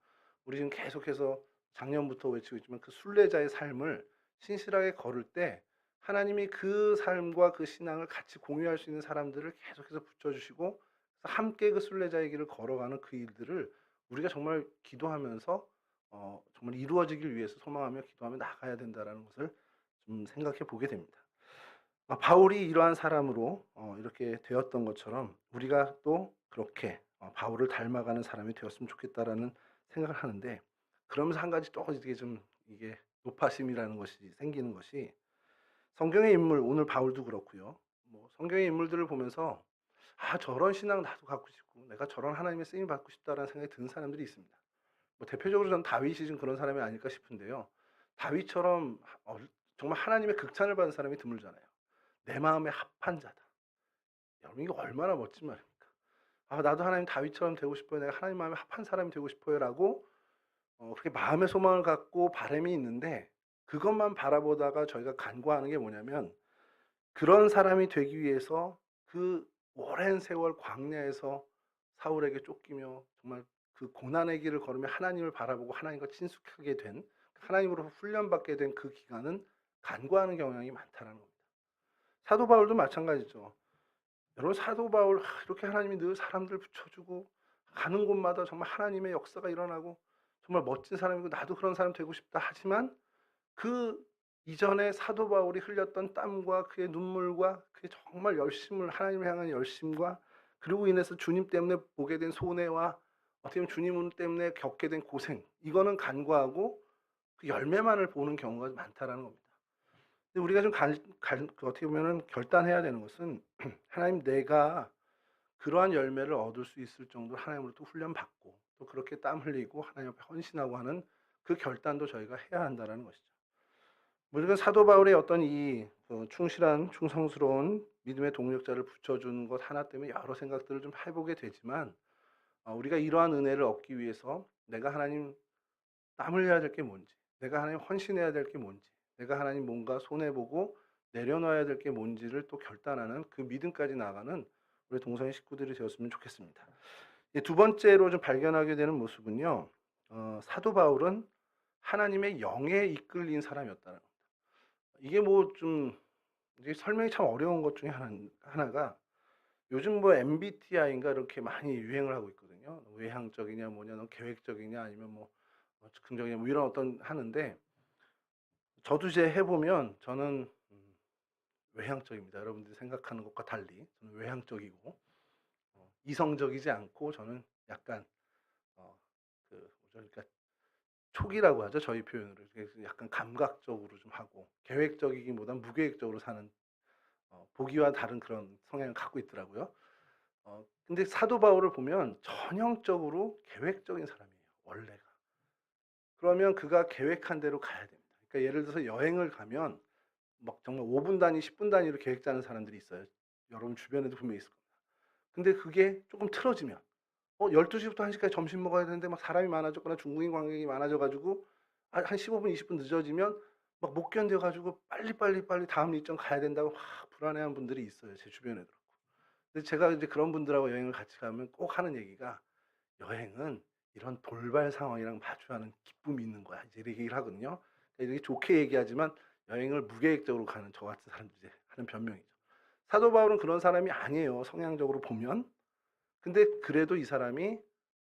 우리 지금 계속해서 작년부터 외치고 있지만 그 순례자의 삶을 신실하게 걸을 때 하나님이 그 삶과 그 신앙을 같이 공유할 수 있는 사람들을 계속해서 붙여주시고 함께 그 순례자의 길을 걸어가는 그 일들을 우리가 정말 기도하면서 정말 이루어지길 위해서 소망하며 기도하며 나가야 된다라는 것을 좀 생각해 보게 됩니다. 바울이 이러한 사람으로 이렇게 되었던 것처럼 우리가 또 그렇게 바울을 닮아가는 사람이 되었으면 좋겠다라는 생각을 하는데, 그러면서 한 가지 또 이게 높아심이라는 것이 생기는 것이, 성경의 인물, 오늘 바울도 그렇고요. 뭐 성경의 인물들을 보면서 저런 신앙 나도 갖고 싶고 내가 저런 하나님의 쓰임 받고 싶다라는 생각이 드는 사람들이 있습니다. 뭐 대표적으로 저는 다윗이 좀 그런 사람이 아닐까 싶은데요. 다윗처럼 정말 하나님의 극찬을 받은 사람이 드물잖아요. 내 마음에 합한 자다. 여러분 이거 얼마나 멋진 말입니까? 나도 하나님 다윗처럼 되고 싶어요. 내가 하나님 마음에 합한 사람이 되고 싶어요라고 그렇게 마음의 소망을 갖고 바람이 있는데, 그것만 바라보다가 저희가 간과하는 게 뭐냐면, 그런 사람이 되기 위해서 그 오랜 세월 광야에서 사울에게 쫓기며 정말 그 고난의 길을 걸으며 하나님을 바라보고 하나님과 친숙하게 된, 하나님으로 훈련받게 된 그 기간은 간과하는 경향이 많다는 겁니다. 사도 바울도 마찬가지죠. 여러분 사도 바울 이렇게 하나님이 늘 사람들 붙여주고 가는 곳마다 정말 하나님의 역사가 일어나고 정말 멋진 사람이고 나도 그런 사람 되고 싶다 하지만, 그 이전에 사도 바울이 흘렸던 땀과 그의 눈물과 그의 정말 열심을, 하나님을 향한 열심과 그리고 인해서 주님 때문에 보게 된 손해와 어떻게 보면 주님 때문에 겪게 된 고생, 이거는 간과하고 그 열매만을 보는 경우가 많다라는 겁니다. 근데 우리가 좀 어떻게 보면은 결단해야 되는 것은 하나님, 내가 그러한 열매를 얻을 수 있을 정도로 하나님으로부터 훈련받고 또 그렇게 땀 흘리고 하나님 앞에 헌신하고 하는 그 결단도 저희가 해야 한다는 것이죠. 우리가 사도 바울의 어떤 충실한 충성스러운 믿음의 동력자를 붙여주는 것 하나 때문에 여러 생각들을 좀 해보게 되지만, 우리가 이러한 은혜를 얻기 위해서 내가 하나님 땀 흘려야 될 게 뭔지, 내가 하나님 헌신해야 될 게 뭔지, 내가 하나님 뭔가 손해보고 내려놔야 될 게 뭔지를 또 결단하는 그 믿음까지 나가는 우리 동성애 식구들이 되었으면 좋겠습니다. 두 번째로 좀 발견하게 되는 모습은요, 사도 바울은 하나님의 영에 이끌린 사람이었다는 겁니다. 이게 이게 설명이 참 어려운 것 중에 하나가, 요즘 뭐 MBTI인가 이렇게 많이 유행을 하고 있거든요. 외향적이냐 뭐냐, 너 계획적이냐 아니면 뭐 즉흥적이냐 뭐 이런 하는데, 저도 이제 해보면 저는 외향적입니다. 여러분들이 생각하는 것과 달리 저는 외향적이고 이성적이지 않고, 저는 약간 그러니까 촉이라고 하죠, 저희 표현으로. 그래서 약간 감각적으로 좀 하고 계획적이기보단 무계획적으로 사는 보기와 다른 그런 성향을 갖고 있더라고요. 근데 사도 바울을 보면 전형적으로 계획적인 사람이에요, 원래가. 그러면 그가 계획한 대로 가야 됩니다. 그러니까 예를 들어서 여행을 가면 막 정말 5분 단위, 10분 단위로 계획 짜는 사람들이 있어요. 여러분 주변에도 분명히 있을 겁니다. 근데 그게 조금 틀어지면 12시부터 1시까지 점심 먹어야 되는데 막 사람이 많아졌거나 중국인 관객이 많아져 가지고 한 15분, 20분 늦어지면 막 못 견뎌 가지고 빨리 다음 일정 가야 된다고 막 불안해하는 분들이 있어요, 제 주변에도. 근데 제가 이제 그런 분들하고 여행을 같이 가면 꼭 하는 얘기가, "여행은 이런 돌발 상황이랑 마주하는 기쁨이 있는 거야." 이제 이렇게 얘기를 하거든요. 그러니까 이렇게 좋게 얘기하지만 여행을 무계획적으로 가는 저 같은 사람들이 이제 하는 변명이죠. 사도 바울은 그런 사람이 아니에요, 성향적으로 보면. 근데 그래도 이 사람이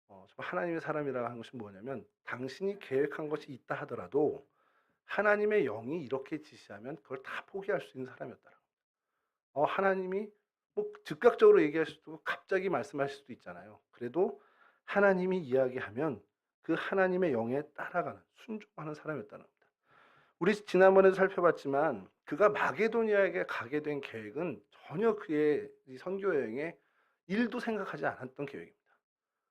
정말 하나님의 사람이라고 하는 것이 뭐냐면, 당신이 계획한 것이 있다 하더라도 하나님의 영이 이렇게 지시하면 그걸 다 포기할 수 있는 사람이었다는 거예요. 하나님이 뭐 즉각적으로 얘기하실 수도 있고 갑자기 말씀하실 수도 있잖아요. 그래도 하나님이 이야기하면 그 하나님의 영에 따라가는, 순종하는 사람이었다는 겁니다. 우리 지난번에도 살펴봤지만 그가 마게도니아에 가게 된 계획은 전혀 그의 이 선교 여행에 1도 생각하지 않았던 계획입니다.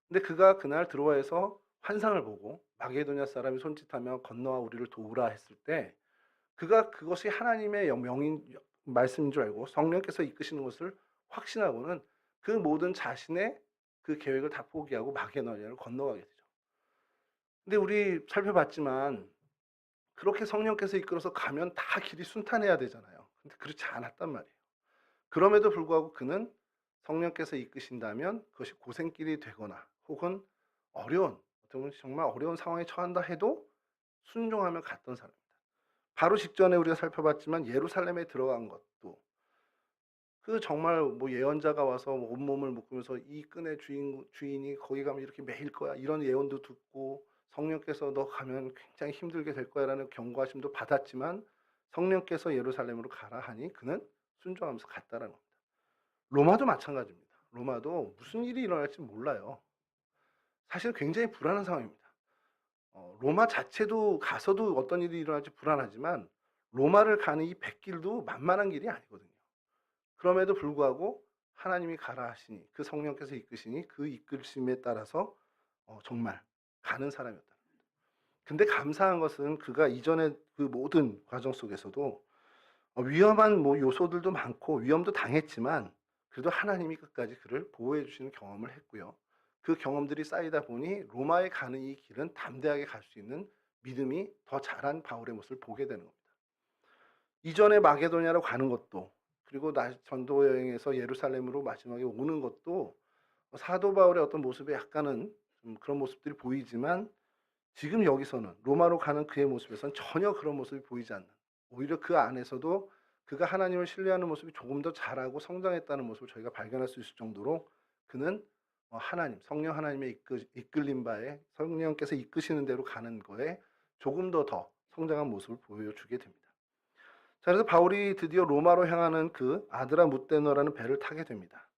근데 그가 그날 드로아에서 환상을 보고 마게도냐 사람이 손짓하며 건너와 우리를 도우라 했을 때, 그가 그것이 하나님의 말씀인 줄 알고 성령께서 이끄시는 것을 확신하고는 그 모든 자신의 그 계획을 다 포기하고 마게도냐를 건너가게 되죠. 근데 우리 살펴봤지만 그렇게 성령께서 이끌어서 가면 다 길이 순탄해야 되잖아요. 근데 그렇지 않았단 말이에요. 그럼에도 불구하고 그는 성령께서 이끄신다면 그것이 고생길이 되거나 혹은 어려운, 어떻게 보면 정말 어려운 상황에 처한다 해도 순종하며 갔던 사람입니다. 바로 직전에 우리가 살펴봤지만 예루살렘에 들어간 것도 그 정말 뭐 예언자가 와서 뭐 온몸을 묶으면서 이 끈의 주인이 거기 가면 이렇게 매일 거야 이런 예언도 듣고 성령께서 너 가면 굉장히 힘들게 될 거야라는 경고하심도 받았지만 성령께서 예루살렘으로 가라 하니 그는 순종하면서 갔다라는 겁니다. 로마도 마찬가지입니다. 로마도 무슨 일이 일어날지 몰라요. 사실 굉장히 불안한 상황입니다. 로마 자체도 가서도 어떤 일이 일어날지 불안하지만 로마를 가는 이 백길도 만만한 길이 아니거든요. 그럼에도 불구하고 하나님이 가라 하시니 그 성령께서 이끄시니 그 이끌심에 따라서 정말 가는 사람이었다. 근데 감사한 것은 그가 이전의 그 모든 과정 속에서도 위험한 뭐 요소들도 많고 위험도 당했지만 그래도 하나님이 끝까지 그를 보호해 주시는 경험을 했고요. 그 경험들이 쌓이다 보니 로마에 가는 이 길은 담대하게 갈 수 있는 믿음이 더 자란 바울의 모습을 보게 되는 겁니다. 이전에 마게도냐로 가는 것도 그리고 전도 여행에서 예루살렘으로 마지막에 오는 것도 사도 바울의 어떤 모습에 약간은 좀 그런 모습들이 보이지만 지금 여기서는 로마로 가는 그의 모습에선 전혀 그런 모습이 보이지 않는, 오히려 그 안에서도 그가 하나님을 신뢰하는 모습이 조금 더 자라고 성장했다는 모습을 저희가 발견할 수 있을 정도로 그는 하나님, 성령 하나님의 이끌림 바에 성령께서 이끄시는 대로 가는 거에 조금 더 성장한 모습을 보여주게 됩니다. 자, 그래서 바울이 드디어 로마로 향하는 그 아드라무테너라는 배를 타게 됩니다.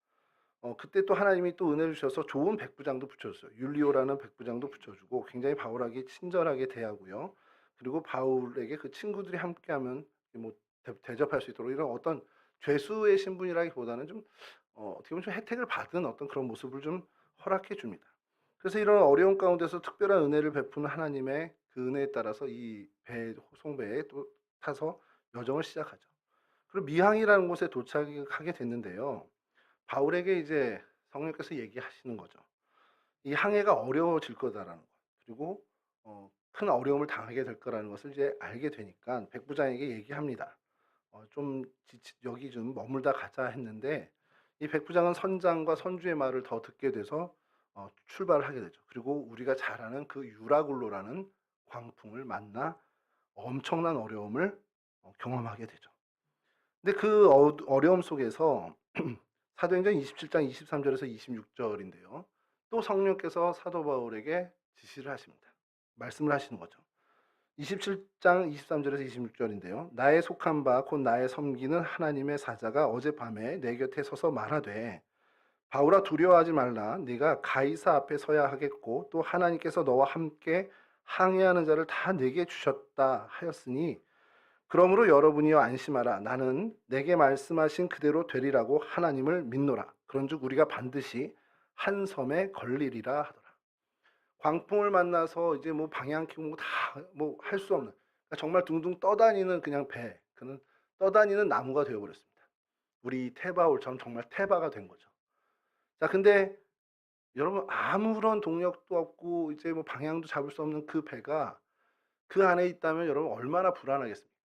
그때 또 하나님이 또 은혜를 주셔서 좋은 백부장도 붙여줬어요. 율리오라는 백부장도 붙여주고 굉장히 바울에게 친절하게 대하고요. 그리고 바울에게 그 친구들이 함께하면 뭐 대접할 수 있도록 이런 어떤 죄수의 신분이라기보다는 좀 어떻게 보면 좀 혜택을 받은 어떤 그런 모습을 좀 허락해 줍니다. 그래서 이런 어려운 가운데서 특별한 은혜를 베푸는 하나님의 그 은혜에 따라서 이 배, 송배에 또 타서 여정을 시작하죠. 그리고 미항이라는 곳에 도착하게 됐는데요. 바울에게 이제 성령께서 얘기하시는 거죠. 이 항해가 어려워질 거다라는 거. 그리고 큰 어려움을 당하게 될 거라는 것을 이제 알게 되니까 백부장에게 얘기합니다. 좀 여기 좀 머물다 가자 했는데 이 백부장은 선장과 선주의 말을 더 듣게 돼서 출발을 하게 되죠. 그리고 우리가 잘 아는 그 유라굴로라는 광풍을 만나 엄청난 어려움을 경험하게 되죠. 근데 그 어려움 속에서 사도행전 27장 23절에서 26절인데요. 또 성령께서 사도 바울에게 지시를 하십니다. 말씀을 하시는 거죠. 27장 23절에서 26절인데요. 나의 속한 바 곧 나의 섬기는 하나님의 사자가 어젯밤에 내 곁에 서서 말하되 바울아 두려워하지 말라. 네가 가이사 앞에 서야 하겠고 또 하나님께서 너와 함께 항해하는 자를 다 내게 주셨다 하였으니 그러므로 여러분이여 안심하라. 나는 내게 말씀하신 그대로 되리라고 하나님을 믿노라. 그런즉 우리가 반드시 한 섬에 걸리리라 하더라. 광풍을 만나서 이제 뭐 방향키고 다 뭐 할 수 없는, 그러니까 정말 둥둥 떠다니는 그냥 배. 그는 떠다니는 나무가 되어 버렸습니다. 우리 테바올처럼 정말 테바가 된 거죠. 자, 근데 여러분 아무런 동력도 없고 이제 뭐 방향도 잡을 수 없는 그 배가 그 안에 있다면 여러분 얼마나 불안하겠습니까?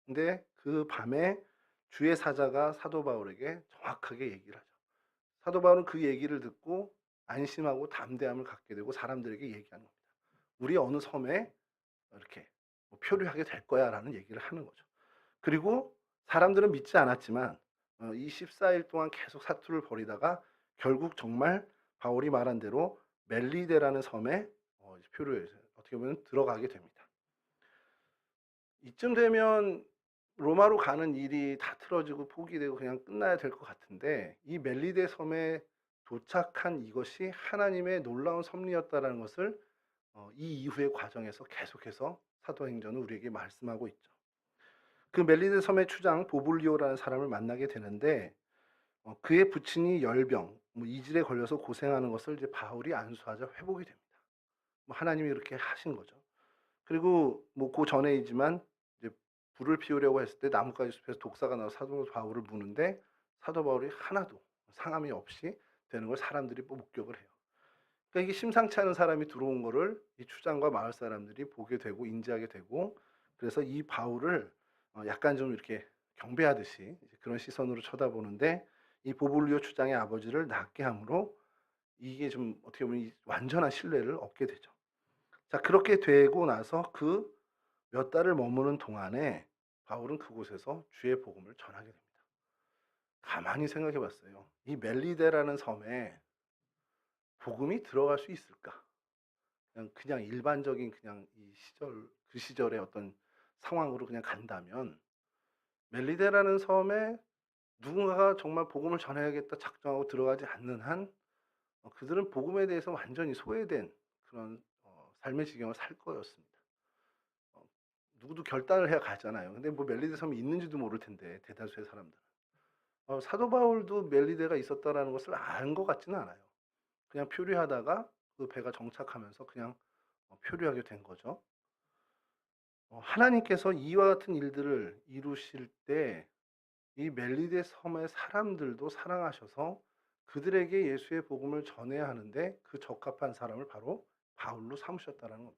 근데 그 밤에 주의 사자가 사도 바울에게 정확하게 얘기를 하죠. 사도 바울은 그 얘기를 듣고 안심하고 담대함을 갖게 되고 사람들에게 얘기하는 겁니다. 우리 어느 섬에 이렇게 뭐 표류하게 될 거야라는 얘기를 하는 거죠. 그리고 사람들은 믿지 않았지만 이 14일 동안 계속 사투를 벌이다가 결국 정말 바울이 말한 대로 멜리데라는 섬에 표류해서 어떻게 보면 들어가게 됩니다. 이쯤 되면 로마로 가는 일이 다 틀어지고 포기되고 그냥 끝나야 될 것 같은데 이 멜리데 섬에 도착한 이것이 하나님의 놀라운 섭리였다라는 것을 이 이후의 과정에서 계속해서 사도행전은 우리에게 말씀하고 있죠. 그 멜리데 섬의 추장 보블리오라는 사람을 만나게 되는데 그의 부친이 열병, 뭐 이질에 걸려서 고생하는 것을 이제 바울이 안수하자 회복이 됩니다. 뭐 하나님이 이렇게 하신 거죠. 그리고 뭐 그 전에이지만 이제 불을 피우려고 했을 때 나뭇가지 숲에서 독사가 나와 사도 바울을 무는데 사도 바울이 하나도 상함이 없이 되는 걸 사람들이 뭐 목격을 해요. 그러니까 이게 심상치 않은 사람이 들어온 거를 이 추장과 마을 사람들이 보게 되고 인지하게 되고, 그래서 이 바울을 약간 좀 이렇게 경배하듯이 이제 그런 시선으로 쳐다보는데, 이 보블리오 추장의 아버지를 낫게 함으로 이게 좀 어떻게 보면 이 완전한 신뢰를 얻게 되죠. 자, 그렇게 되고 나서 그 몇 달을 머무는 동안에 바울은 그곳에서 주의 복음을 전하게 됩니다. 가만히 생각해 봤어요. 이 멜리데라는 섬에 복음이 들어갈 수 있을까? 그냥 일반적인 그냥 이 시절, 그 시절의 어떤 상황으로 그냥 간다면, 멜리데라는 섬에 누군가가 정말 복음을 전해야겠다 작정하고 들어가지 않는 한 그들은 복음에 대해서 완전히 소외된 그런 삶의 지경을 살 거였습니다. 어, 누구도 결단을 해야 가잖아요. 근데 뭐 멜리데 섬이 있는지도 모를 텐데 대다수의 사람들은. 사도 바울도 멜리데가 있었다라는 것을 안 것 같지는 않아요. 그냥 표류하다가 그 배가 정착하면서 그냥 표류하게 된 거죠. 하나님께서 이와 같은 일들을 이루실 때 이 멜리데 섬의 사람들도 사랑하셔서 그들에게 예수의 복음을 전해야 하는데 그 적합한 사람을 바로 바울로 삼으셨다는 겁니다.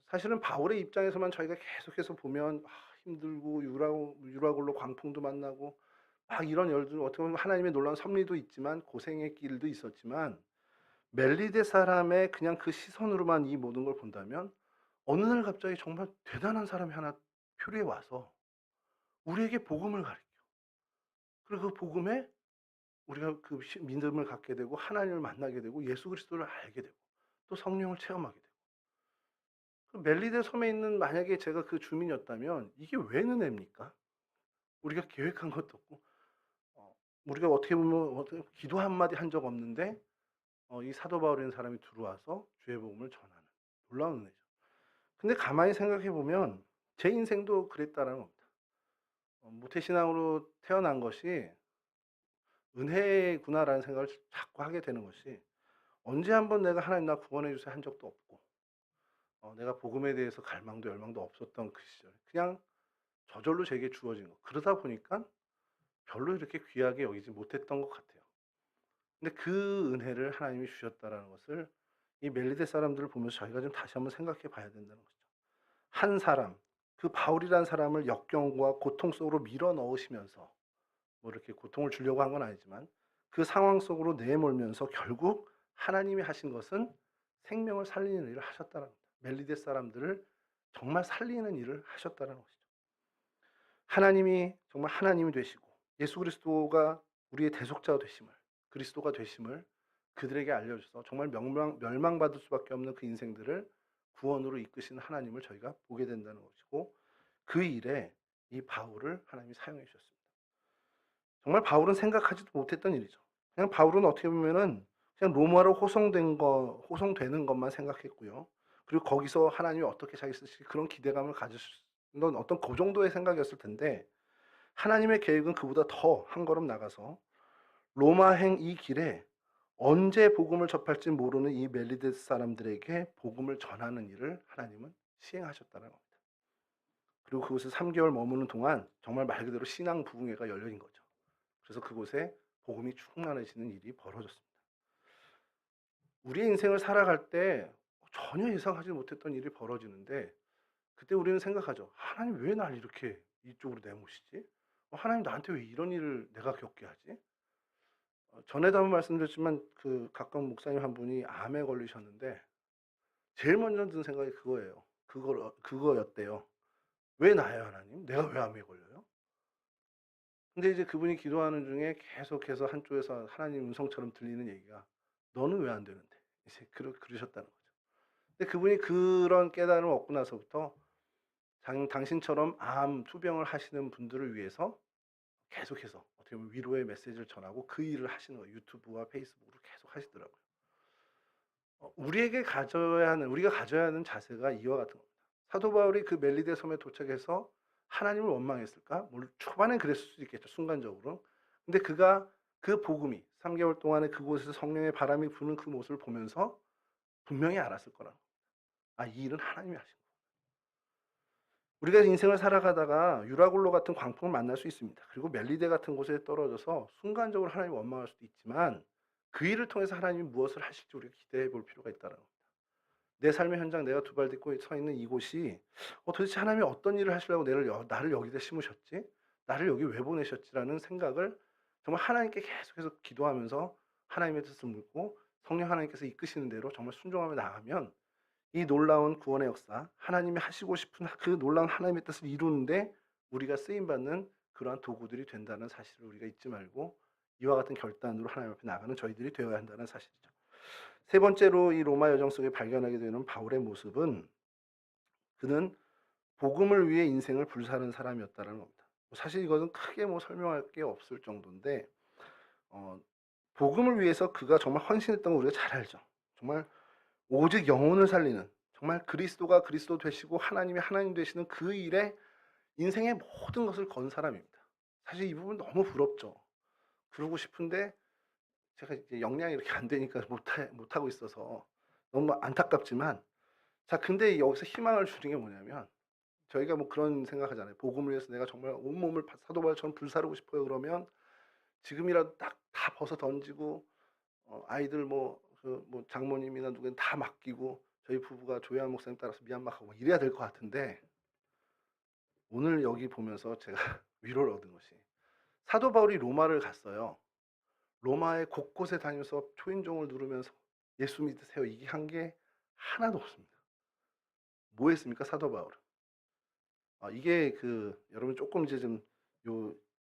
사실은 바울의 입장에서만 저희가 계속해서 보면 힘들고 유라굴로 광풍도 만나고 막 이런 열들, 어떻게 보면 하나님의 놀라운 섭리도 있지만 고생의 길도 있었지만, 멜리데 사람의 그냥 그 시선으로만 이 모든 걸 본다면 어느 날 갑자기 정말 대단한 사람이 하나 표류해 와서 우리에게 복음을 가르쳐. 그리고 그 복음에 우리가 그 믿음을 갖게 되고 하나님을 만나게 되고 예수 그리스도를 알게 되고 또 성령을 체험하게 되고. 그 멜리데 섬에 있는, 만약에 제가 그 주민이었다면 이게 왜 은혜입니까? 우리가 계획한 것도 없고 어, 우리가 어떻게 보면 기도 한마디 한 적 없는데 이 사도 바울이라는 사람이 들어와서 주의 복음을 전하는 놀라운 은혜죠. 근데 가만히 생각해 보면 제 인생도 그랬다는 겁니다. 모태신앙으로 태어난 것이 은혜구나라는 생각을 자꾸 하게 되는 것이, 언제 한번 내가 하나님 나 구원해 주세요 한 적도 없고 내가 복음에 대해서 갈망도 열망도 없었던 그 시절, 그냥 저절로 제게 주어진 거. 그러다 보니까 별로 이렇게 귀하게 여기지 못했던 것 같아요. 근데 그 은혜를 하나님이 주셨다라는 것을 이 멜리데 사람들을 보면서 저희가 좀 다시 한번 생각해 봐야 된다는 거죠. 한 사람, 그 바울이라는 사람을 역경과 고통 속으로 밀어 넣으시면서, 뭐 이렇게 고통을 주려고 한 건 아니지만 그 상황 속으로 내몰면서 결국 하나님이 하신 것은 생명을 살리는 일을 하셨다는 겁니다. 멜리데 사람들을 정말 살리는 일을 하셨다는 것이죠. 하나님이 정말 하나님이 되시고 예수 그리스도가 우리의 대속자가 되심을, 그리스도가 되심을 그들에게 알려줘서 정말 멸망받을 수밖에 없는 그 인생들을 구원으로 이끄시는 하나님을 저희가 보게 된다는 것이고, 그 일에 이 바울을 하나님이 사용해 주셨습니다. 정말 바울은 생각하지도 못했던 일이죠. 그냥 바울은 어떻게 보면은 그냥 로마로 호송되는 것만 생각했고요. 그리고 거기서 하나님이 어떻게 자기 쓰실지 그런 기대감을 가졌던 어떤 그 정도의 생각이었을 텐데, 하나님의 계획은 그보다 더 한 걸음 나가서 로마행 이 길에 언제 복음을 접할지 모르는 이 멜리데 사람들에게 복음을 전하는 일을 하나님은 시행하셨다는 겁니다. 그리고 그곳에 3개월 머무는 동안 정말 말 그대로 신앙 부흥회가 열린 거죠. 그래서 그곳에 복음이 충만해지는 일이 벌어졌습니다. 우리의 인생을 살아갈 때 전혀 예상하지 못했던 일이 벌어지는데, 그때 우리는 생각하죠. 하나님 왜 날 이렇게 이쪽으로 내모시지? 하나님 나한테 왜 이런 일을 내가 겪게 하지? 전에도 한번 말씀드렸지만 그 가까운 목사님 한 분이 암에 걸리셨는데 제일 먼저 든 생각이 그거예요. 그거였대요. 왜 나예요, 하나님? 내가 왜 암에 걸려요? 근데 이제 그분이 기도하는 중에 계속해서 한쪽에서 하나님 음성처럼 들리는 얘기가, 너는 왜 안 되는데? 이제 그러셨다는 거죠. 근데 그분이 그런 깨달음을 얻고 나서부터 당신처럼 암 투병을 하시는 분들을 위해서 계속해서 어떻게 보면 위로의 메시지를 전하고 그 일을 하시는 거예요. 유튜브와 페이스북으로 계속 하시더라고요. 우리가 가져야 하는 자세가 이와 같은 겁니다. 사도 바울이 그 멜리데 섬에 도착해서 하나님을 원망했을까? 물론 초반엔 그랬을 수도 있겠죠, 순간적으로. 근데 그가 그 복음이 3개월 동안에 그곳에서 성령의 바람이 부는 그 모습을 보면서 분명히 알았을 거라. 이 일은 하나님이 하신 거야. 우리가 인생을 살아가다가 유라굴로 같은 광풍을 만날 수 있습니다. 그리고 멜리데 같은 곳에 떨어져서 순간적으로 하나님을 원망할 수도 있지만, 그 일을 통해서 하나님이 무엇을 하실지 우리가 기대해 볼 필요가 있다는 겁니다. 내 삶의 현장, 내가 두 발 딛고 서 있는 이곳이 도대체 하나님이 어떤 일을 하시려고 나를 여기다 심으셨지? 나를 여기 왜 보내셨지?'라는 생각을 정말 하나님께 계속해서 기도하면서 하나님의 뜻을 묻고 성령 하나님께서 이끄시는 대로 정말 순종하며 나가면 이 놀라운 구원의 역사, 하나님이 하시고 싶은 그 놀라운 하나님의 뜻을 이루는데 우리가 쓰임 받는 그러한 도구들이 된다는 사실을 우리가 잊지 말고 이와 같은 결단으로 하나님 앞에 나가는 저희들이 되어야 한다는 사실이죠. 세 번째로 이 로마 여정 속에 발견하게 되는 바울의 모습은 그는 복음을 위해 인생을 불사른 사람이었다는 겁니다. 사실 이것은 크게 설명할 게 없을 정도인데 어, 복음을 위해서 그가 정말 헌신했던 거 우리가 잘 알죠. 정말 오직 영혼을 살리는 정말 그리스도가 그리스도 되시고 하나님이 하나님 되시는 그 일에 인생의 모든 것을 건 사람입니다. 사실 이 부분 너무 부럽죠. 그러고 싶은데 제가 이제 역량이 이렇게 안 되니까 못하고 있어서 너무 안타깝지만 자 근데 여기서 희망을 주는 게 뭐냐면 저희가 그런 생각하잖아요. 복음을 위해서 내가 정말 온몸을 사도 바울처럼 불사르고 싶어요. 그러면 지금이라도 딱 다 벗어 던지고 아이들 장모님이나 누구는 다 맡기고 저희 부부가 조혜한 목사님 따라서 미얀마하고 이래야 될 것 같은데 오늘 여기 보면서 제가 위로를 얻은 것이 사도 바울이 로마를 갔어요. 로마의 곳곳에 다니면서 초인종을 누르면서 예수 믿으세요. 이게 한 게 하나도 없습니다. 뭐 했습니까? 사도 바울은. 이게 여러분 조금 이제 좀 요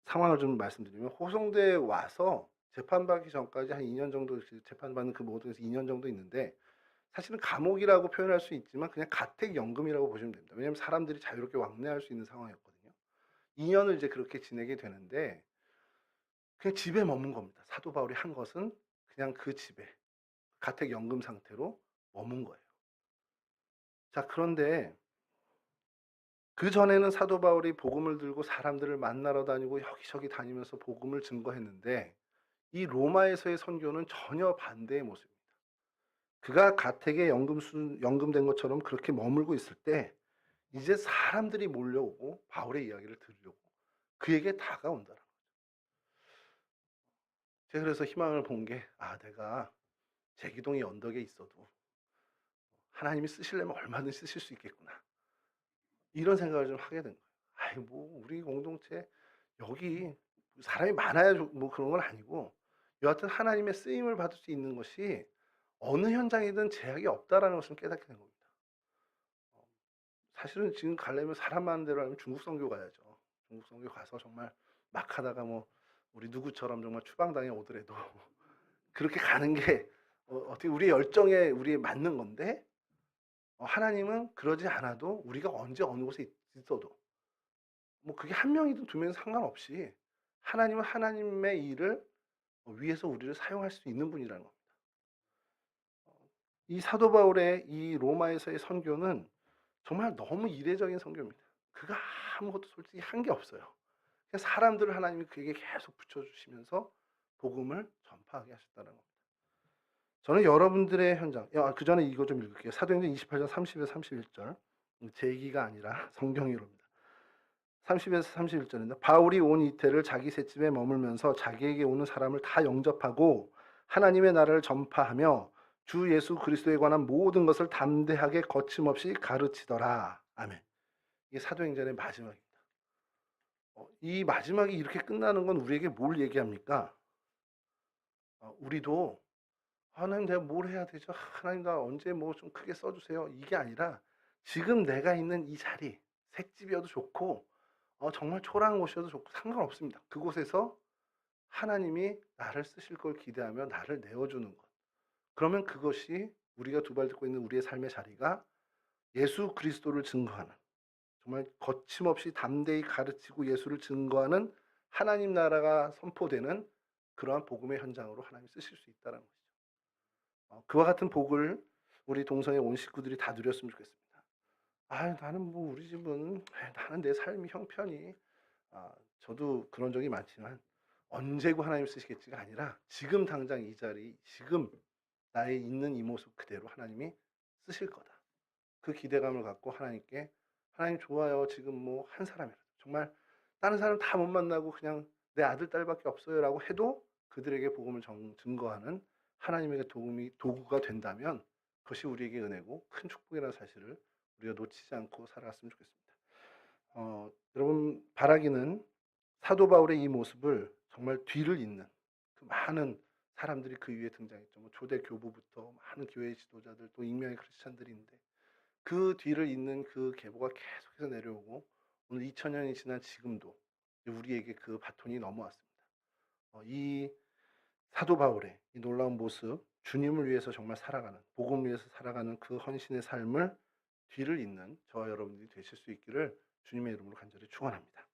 상황을 좀 말씀드리면 호송대에 와서 재판받기 전까지 한 2년 정도 재판받는 그 모든에서 2년 정도 있는데 사실은 감옥이라고 표현할 수 있지만 그냥 가택연금이라고 보시면 됩니다. 왜냐하면 사람들이 자유롭게 왕래할 수 있는 상황이었거든요. 2년을 이제 그렇게 지내게 되는데 그냥 집에 머문 겁니다. 사도 바울이 한 것은 그냥 그 집에 가택연금 상태로 머문 거예요. 자 그런데 그전에는 사도 바울이 복음을 들고 사람들을 만나러 다니고 여기저기 다니면서 복음을 증거했는데 이 로마에서의 선교는 전혀 반대의 모습입니다. 그가 가택에 연금된 것처럼 그렇게 머물고 있을 때 이제 사람들이 몰려오고 바울의 이야기를 들으려고 그에게 다가온다는 거죠. 제가 그래서 희망을 본 게 내가 제기동의 언덕에 있어도 하나님이 쓰시려면 얼마든지 쓰실 수 있겠구나. 이런 생각을 좀 하게 된 거예요. 우리 공동체 여기 사람이 많아야 그런 건 아니고 여하튼 하나님의 쓰임을 받을 수 있는 것이 어느 현장이든 제약이 없다라는 것을 깨닫게 된 겁니다. 사실은 지금 가려면 사람 많은 데로 하면 중국 선교 가야죠. 중국 선교 가서 정말 막 하다가 우리 누구처럼 정말 추방당해 오더라도 그렇게 가는 게 어떻게 우리의 열정에 우리에 맞는 건데 하나님은 그러지 않아도 우리가 언제 어느 곳에 있어도 그게 한 명이든 두 명이든 상관없이 하나님은 하나님의 일을 위해서 우리를 사용할 수 있는 분이라는 겁니다. 이 사도 바울의 이 로마에서의 선교는 정말 너무 이례적인 선교입니다. 그가 아무것도 솔직히 한 게 없어요. 그냥 사람들을 하나님이 그에게 계속 붙여주시면서 복음을 전파하게 하셨다는 겁니다. 저는 여러분들의 현장, 그 전에 이거 좀 읽을게요. 사도행전 28장 30에서 31절. 제 얘기가 아니라 성경이로입니다. 30에서 31절인데 바울이 온 이태를 자기 셋집에 머물면서 자기에게 오는 사람을 다 영접하고 하나님의 나라를 전파하며 주 예수 그리스도에 관한 모든 것을 담대하게 거침없이 가르치더라. 아멘. 이게 사도행전의 마지막입니다. 이 마지막이 이렇게 끝나는 건 우리에게 뭘 얘기합니까? 우리도 하나님 내가 뭘 해야 되죠? 하나님 나 언제 좀 크게 써주세요. 이게 아니라 지금 내가 있는 이 자리, 색집이어도 좋고 정말 초라한 곳이어도 좋고 상관없습니다. 그곳에서 하나님이 나를 쓰실 걸 기대하며 나를 내어주는 것. 그러면 그것이 우리가 두 발 딛고 있는 우리의 삶의 자리가 예수 그리스도를 증거하는 정말 거침없이 담대히 가르치고 예수를 증거하는 하나님 나라가 선포되는 그러한 복음의 현장으로 하나님이 쓰실 수 있다는 것이죠. 그와 같은 복을 우리 동성애 온 식구들이 다 누렸으면 좋겠습니다. 나는 우리 집은 나는 내 삶이 형편이 저도 그런 적이 많지만 언제고 하나님 쓰시겠지가 아니라 지금 당장 이 자리 지금 나의 있는 이 모습 그대로 하나님이 쓰실 거다. 그 기대감을 갖고 하나님께 하나님 좋아요. 지금 한 사람이라도 정말 다른 사람 다 못 만나고 그냥 내 아들 딸밖에 없어요라고 해도 그들에게 복음을 증거하는 하나님의 도구가 된다면 그것이 우리에게 은혜고 큰 축복이라는 사실을 우리가 놓치지 않고 살아갔으면 좋겠습니다. 여러분 바라기는 사도 바울의 이 모습을 정말 뒤를 잇는 그 많은 사람들이 그 위에 등장했죠. 뭐 초대 교부부터 많은 교회 지도자들 또 익명의 크리스찬들인데 그 뒤를 잇는 그 계보가 계속해서 내려오고 오늘 2000년이 지난 지금도 우리에게 그 바톤이 넘어왔습니다. 이 사도 바울의 이 놀라운 모습, 주님을 위해서 정말 살아가는, 복음을 위해서 살아가는 그 헌신의 삶을 뒤를 잇는 저와 여러분들이 되실 수 있기를 주님의 이름으로 간절히 축원합니다.